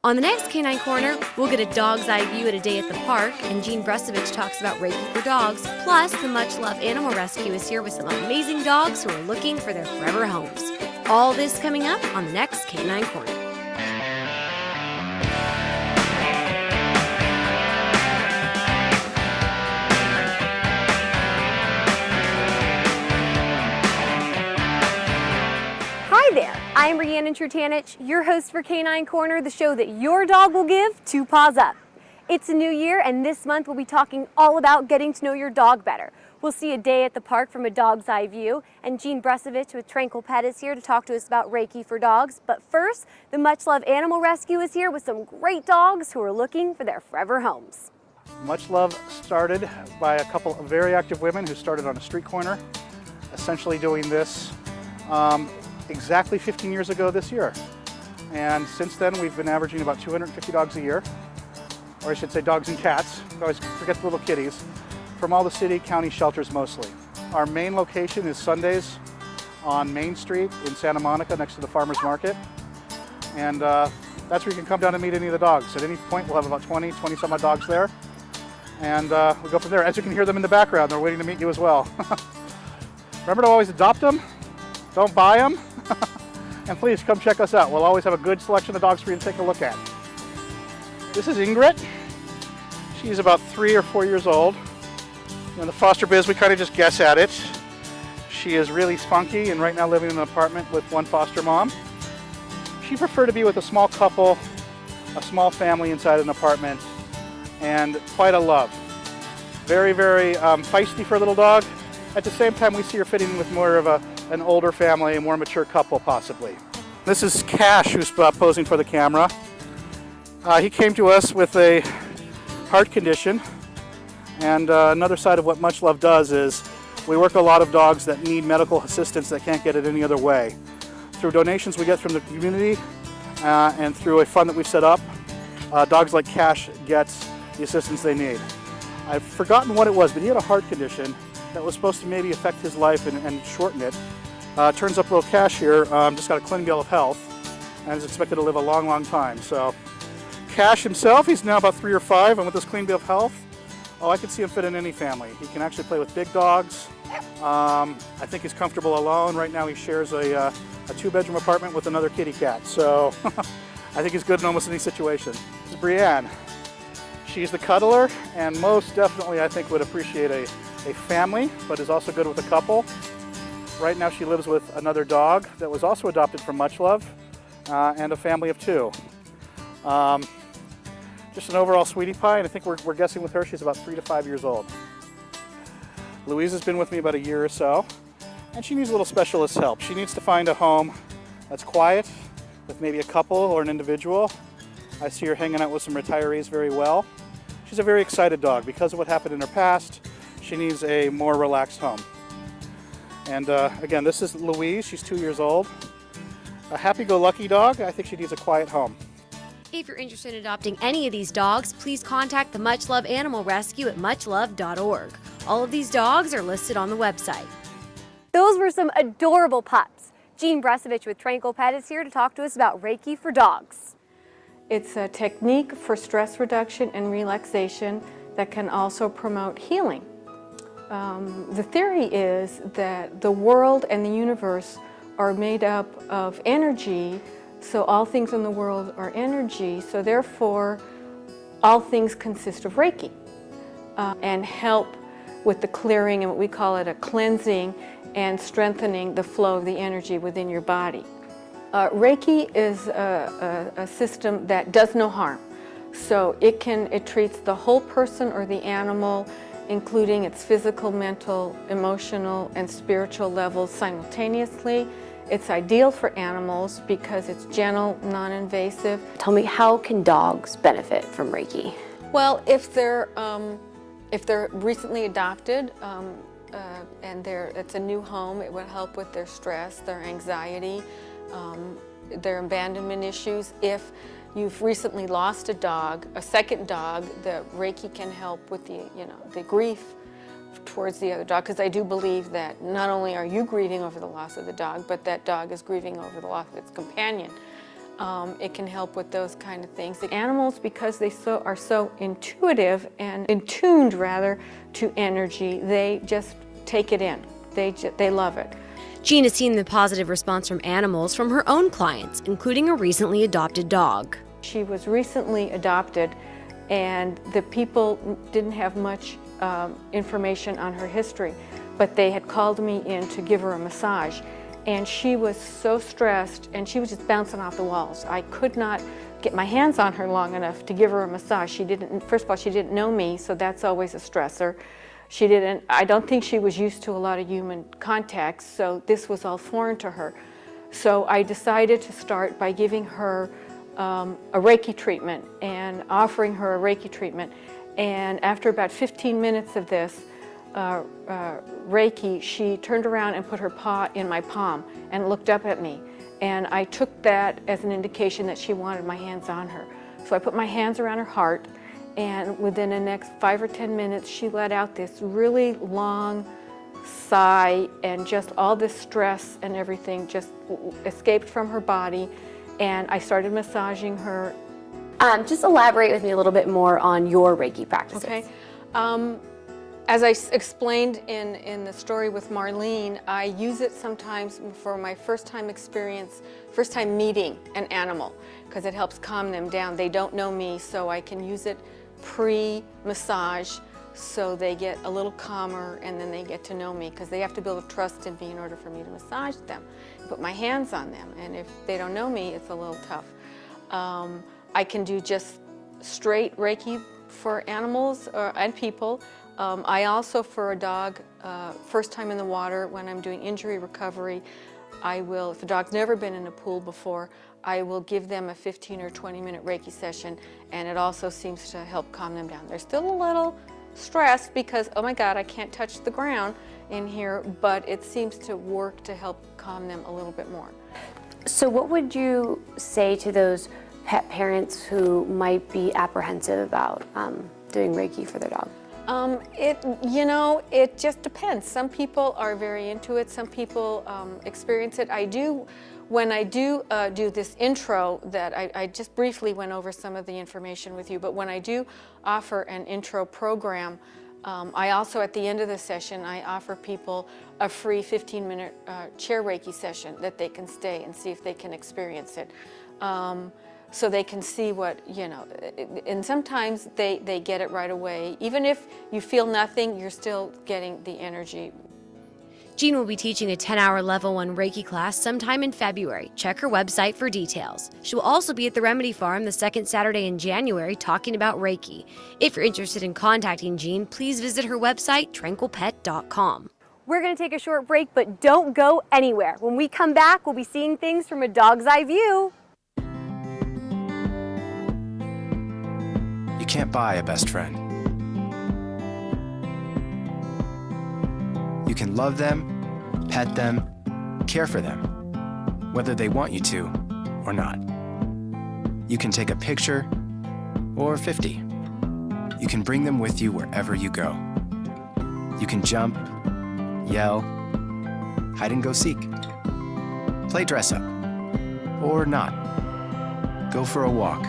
On the next Canine Corner, we'll get a dog's eye view at a day at the park, and Jean Bresovich talks about Reiki for dogs. Plus, the much-loved Animal Rescue is here with some amazing dogs who are looking for their forever homes. All this coming up on the next Canine Corner. Hi there, I'm Riannon Trutanich, your host for Canine Corner, the show that your dog will give 2 paws up. It's a new year, and this month we'll be talking all about getting to know your dog better. We'll see a day at the park from a dog's eye view, and Jean Bresovich with Tranquil Pet is here to talk to us about Reiki for dogs. But first, the much-loved Animal Rescue is here with some great dogs who are looking for their forever homes. Much Love started by a couple of very active women who started on a street corner, essentially doing this exactly 15 years ago this year. And since then, we've been averaging about 250 dogs a year, or I should say dogs and cats. I always forget the little kitties, from all the city, county shelters mostly. Our main location is Sundays on Main Street in Santa Monica next to the farmer's market. And that's where you can come down and meet any of the dogs. At any point, we'll have about 20 some odd dogs there. And we go from there. As you can hear them in the background, they're waiting to meet you as well. Remember to always adopt them, don't buy them. And please come check us out. We'll always have a good selection of dogs for you to take a look at. This is Ingrid. She's about 3 or 4 years old. In the foster biz, we kind of just guess at it. She is really spunky and right now living in an apartment with one foster mom. She'd prefer to be with a small couple, a small family inside an apartment, and quite a love. Very, very feisty for a little dog. At the same time, we see her fitting in with more of an older family, a more mature couple possibly. This is Cash, who's posing for the camera. He came to us with a heart condition, and another side of what Much Love does is we work with a lot of dogs that need medical assistance that can't get it any other way. Through donations we get from the community and through a fund that we've set up, dogs like Cash get the assistance they need. I've forgotten what it was, but he had a heart condition that was supposed to maybe affect his life and shorten it. Turns up little Cash here just got a clean bill of health and is expected to live a long, long time. So Cash himself, he's now about 3 or 5, and with this clean bill of health, I could see him fit in any family. He can actually play with big dogs. I think he's comfortable alone. Right now he shares a 2-bedroom apartment with another kitty cat. So I think he's good in almost any situation. This is Brienne. She's the cuddler, and most definitely I think would appreciate a family, but is also good with a couple. Right now she lives with another dog that was also adopted from Much Love, and a family of 2. Just an overall sweetie pie, and I think we're guessing with her she's about 3 to 5 years old. Louise has been with me about a year or so, and she needs a little specialist help. She needs to find a home that's quiet, with maybe a couple or an individual. I see her hanging out with some retirees very well. She's a very excited dog. Because of what happened in her past, she needs a more relaxed home. And again, this is Louise. She's 2 years old. A happy-go-lucky dog. I think she needs a quiet home. If you're interested in adopting any of these dogs, please contact the Much Love Animal Rescue at muchlove.org. All of these dogs are listed on the website. Those were some adorable pups. Jean Bresovich with Tranquil Pet is here to talk to us about Reiki for dogs. It's a technique for stress reduction and relaxation that can also promote healing. The theory is that the world and the universe are made up of energy, so all things in the world are energy, so therefore all things consist of Reiki and help with the clearing and what we call it a cleansing and strengthening the flow of the energy within your body. Reiki is a system that does no harm, so it treats the whole person or the animal, including its physical, mental, emotional, and spiritual levels simultaneously. It's ideal for animals because it's gentle, non-invasive. Tell me, how can dogs benefit from Reiki? Well, if they're recently adopted and it's a new home, it would help with their stress, their anxiety, their abandonment issues. If you've recently lost a dog, a second dog, the Reiki can help with the grief towards the other dog, because I do believe that not only are you grieving over the loss of the dog, but that dog is grieving over the loss of its companion. It can help with those kind of things. The animals, because they are so intuitive and attuned rather to energy, they just take it in. They love it. Jean has seen the positive response from animals from her own clients, including a recently adopted dog. She was recently adopted, and the people didn't have much information on her history, but they had called me in to give her a massage. And she was so stressed, and she was just bouncing off the walls. I could not get my hands on her long enough to give her a massage. First of all, she didn't know me, so that's always a stressor. I don't think she was used to a lot of human contacts, so this was all foreign to her. So I decided to start by giving her a Reiki treatment and offering her a Reiki treatment. And after about 15 minutes of this Reiki, she turned around and put her paw in my palm and looked up at me. And I took that as an indication that she wanted my hands on her. So I put my hands around her heart, and within the next 5 or 10 minutes, she let out this really long sigh, and just all this stress and everything just escaped from her body. And I started massaging her. Just elaborate with me a little bit more on your Reiki practices. Okay. As I explained in the story with Marlene, I use it sometimes for my first time meeting an animal, because it helps calm them down. They don't know me, so I can use it pre-massage so they get a little calmer, and then they get to know me, because they have to build a trust in me in order for me to massage them. Put my hands on them, and if they don't know me, it's a little tough. I can do just straight Reiki for animals and people. I also, for a dog, first time in the water, when I'm doing injury recovery, if the dog's never been in a pool before, I will give them a 15 or 20-minute Reiki session, and it also seems to help calm them down. They're still a little stressed because, oh my God, I can't touch the ground in here, but it seems to work to help calm them a little bit more. So what would you say to those pet parents who might be apprehensive about doing Reiki for their dog? It just depends. Some people are very into it. Some people experience it. When I do this intro that I just briefly went over some of the information with you, but when I do offer an intro program, I also, at the end of the session, I offer people a free 15-minute chair Reiki session that they can stay and see if they can experience it. So they can see and sometimes they get it right away. Even if you feel nothing, you're still getting the energy. Jean will be teaching a 10-hour Level 1 Reiki class sometime in February. Check her website for details. She will also be at the Remedy Farm the second Saturday in January talking about Reiki. If you're interested in contacting Jean, please visit her website, tranquilpet.com. We're going to take a short break, but don't go anywhere. When we come back, we'll be seeing things from a dog's eye view. You can't buy a best friend. You can love them, pet them, care for them, whether they want you to or not. You can take a picture or 50. You can bring them with you wherever you go. You can jump, yell, hide and go seek, play dress up, or not. Go for a walk,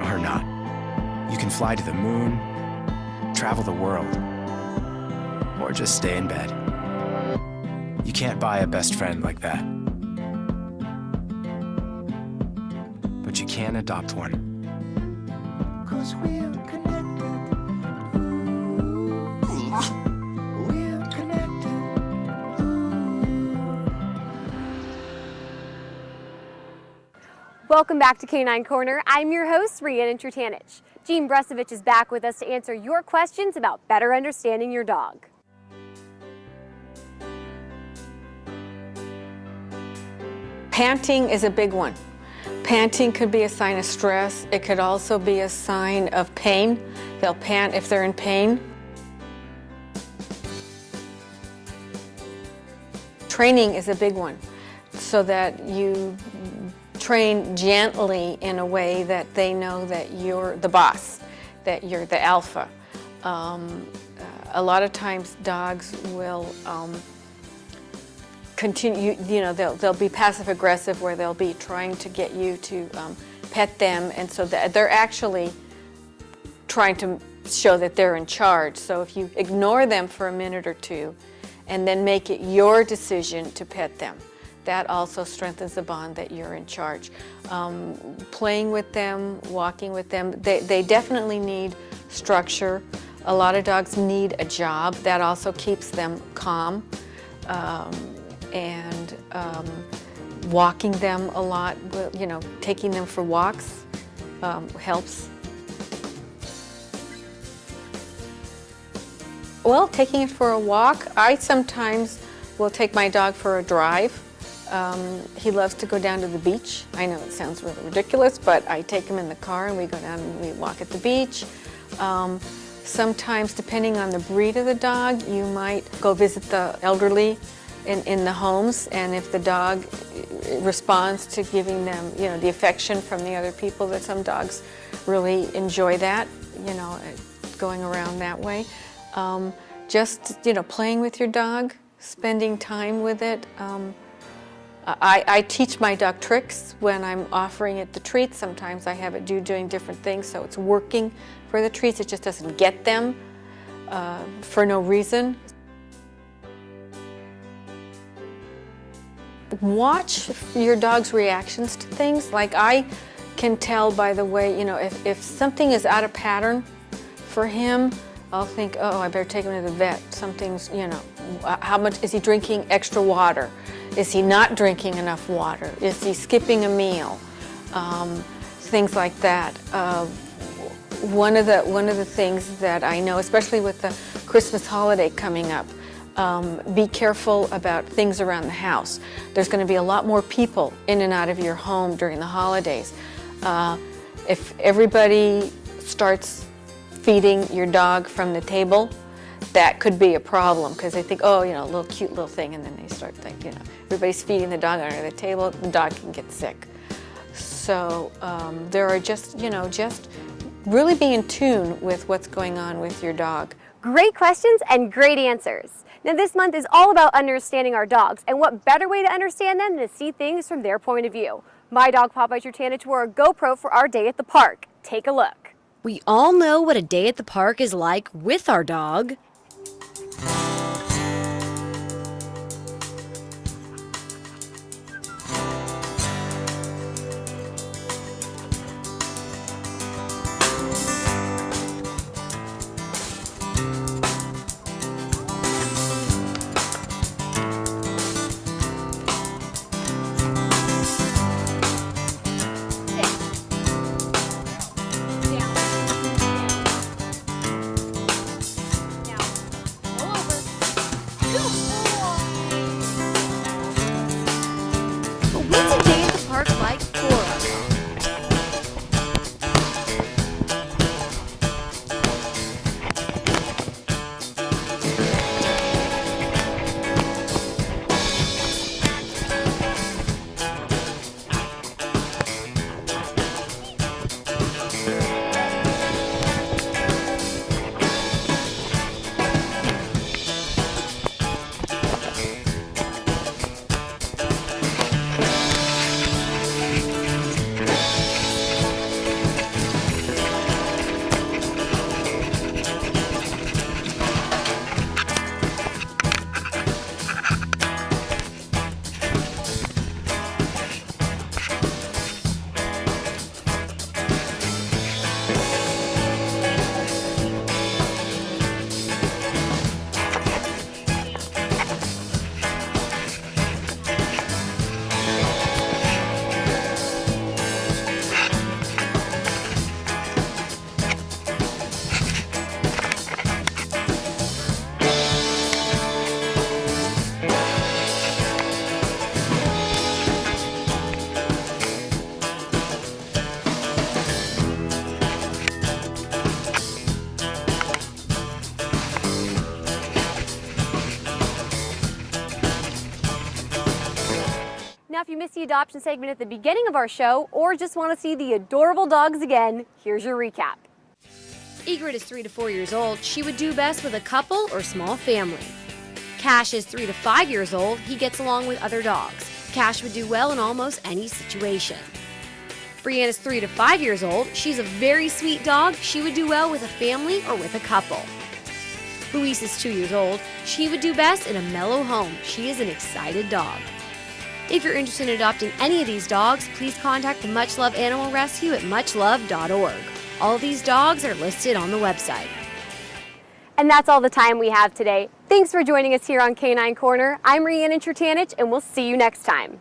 or not. You can fly to the moon, travel the world, or just stay in bed. You can't buy a best friend like that. But you can adopt one. 'Cause we're connected. We're connected. Welcome back to Canine Corner. I'm your host, Riannon Trutanich. Jean Brusovich is back with us to answer your questions about better understanding your dog. Panting is a big one. Panting could be a sign of stress. It could also be a sign of pain. They'll pant if they're in pain. Training is a big one, so that you train gently in a way that they know that you're the boss, that you're the alpha. A lot of times dogs will continue, they'll be passive aggressive where they'll be trying to get you to pet them, and so they're actually trying to show that they're in charge. So if you ignore them for a minute or two and then make it your decision to pet them, that also strengthens the bond that you're in charge. Playing with them, walking with them, they definitely need structure. A lot of dogs need a job. That also keeps them calm. And walking them a lot, taking them for walks helps. Well, taking it for a walk, I sometimes will take my dog for a drive. He loves to go down to the beach. I know it sounds really ridiculous, but I take him in the car and we go down and we walk at the beach. Sometimes, depending on the breed of the dog, you might go visit the elderly in the homes, and if the dog responds to giving them, the affection from the other people, that some dogs really enjoy that, going around that way. Just, playing with your dog, spending time with it. I teach my dog tricks when I'm offering it the treats. Sometimes I have it doing different things, so it's working for the treats. It just doesn't get them for no reason. Watch your dog's reactions to things. Like, I can tell by the way, if something is out of pattern for him, I'll think, oh, I better take him to the vet. Something's, how much is he drinking extra water? Is he not drinking enough water? Is he skipping a meal? Things like that. One of the things that I know, especially with the Christmas holiday coming up, be careful about things around the house. There's going to be a lot more people in and out of your home during the holidays. If everybody starts feeding your dog from the table, that could be a problem, because they think, oh, a little cute little thing, and then they start thinking, everybody's feeding the dog under the table, the dog can get sick. So there are just really be in tune with what's going on with your dog. Great questions and great answers. Now, this month is all about understanding our dogs, and what better way to understand them than to see things from their point of view. My dog, Popeye Trutanich, wore a GoPro for our day at the park. Take a look. We all know what a day at the park is like with our dog. What's a day at the park like for us? Now, if you missed the adoption segment at the beginning of our show, or just want to see the adorable dogs again, here's your recap. Egret is 3 to 4 years old. She would do best with a couple or small family. Cash is 3 to 5 years old. He gets along with other dogs. Cash would do well in almost any situation. Brianne is 3 to 5 years old. She's a very sweet dog. She would do well with a family or with a couple. Louise is 2 years old. She would do best in a mellow home. She is an excited dog. If you're interested in adopting any of these dogs, please contact the Much Love Animal Rescue at muchlove.org. All of these dogs are listed on the website. And that's all the time we have today. Thanks for joining us here on Canine Corner. I'm Riannon Trutanich, and we'll see you next time.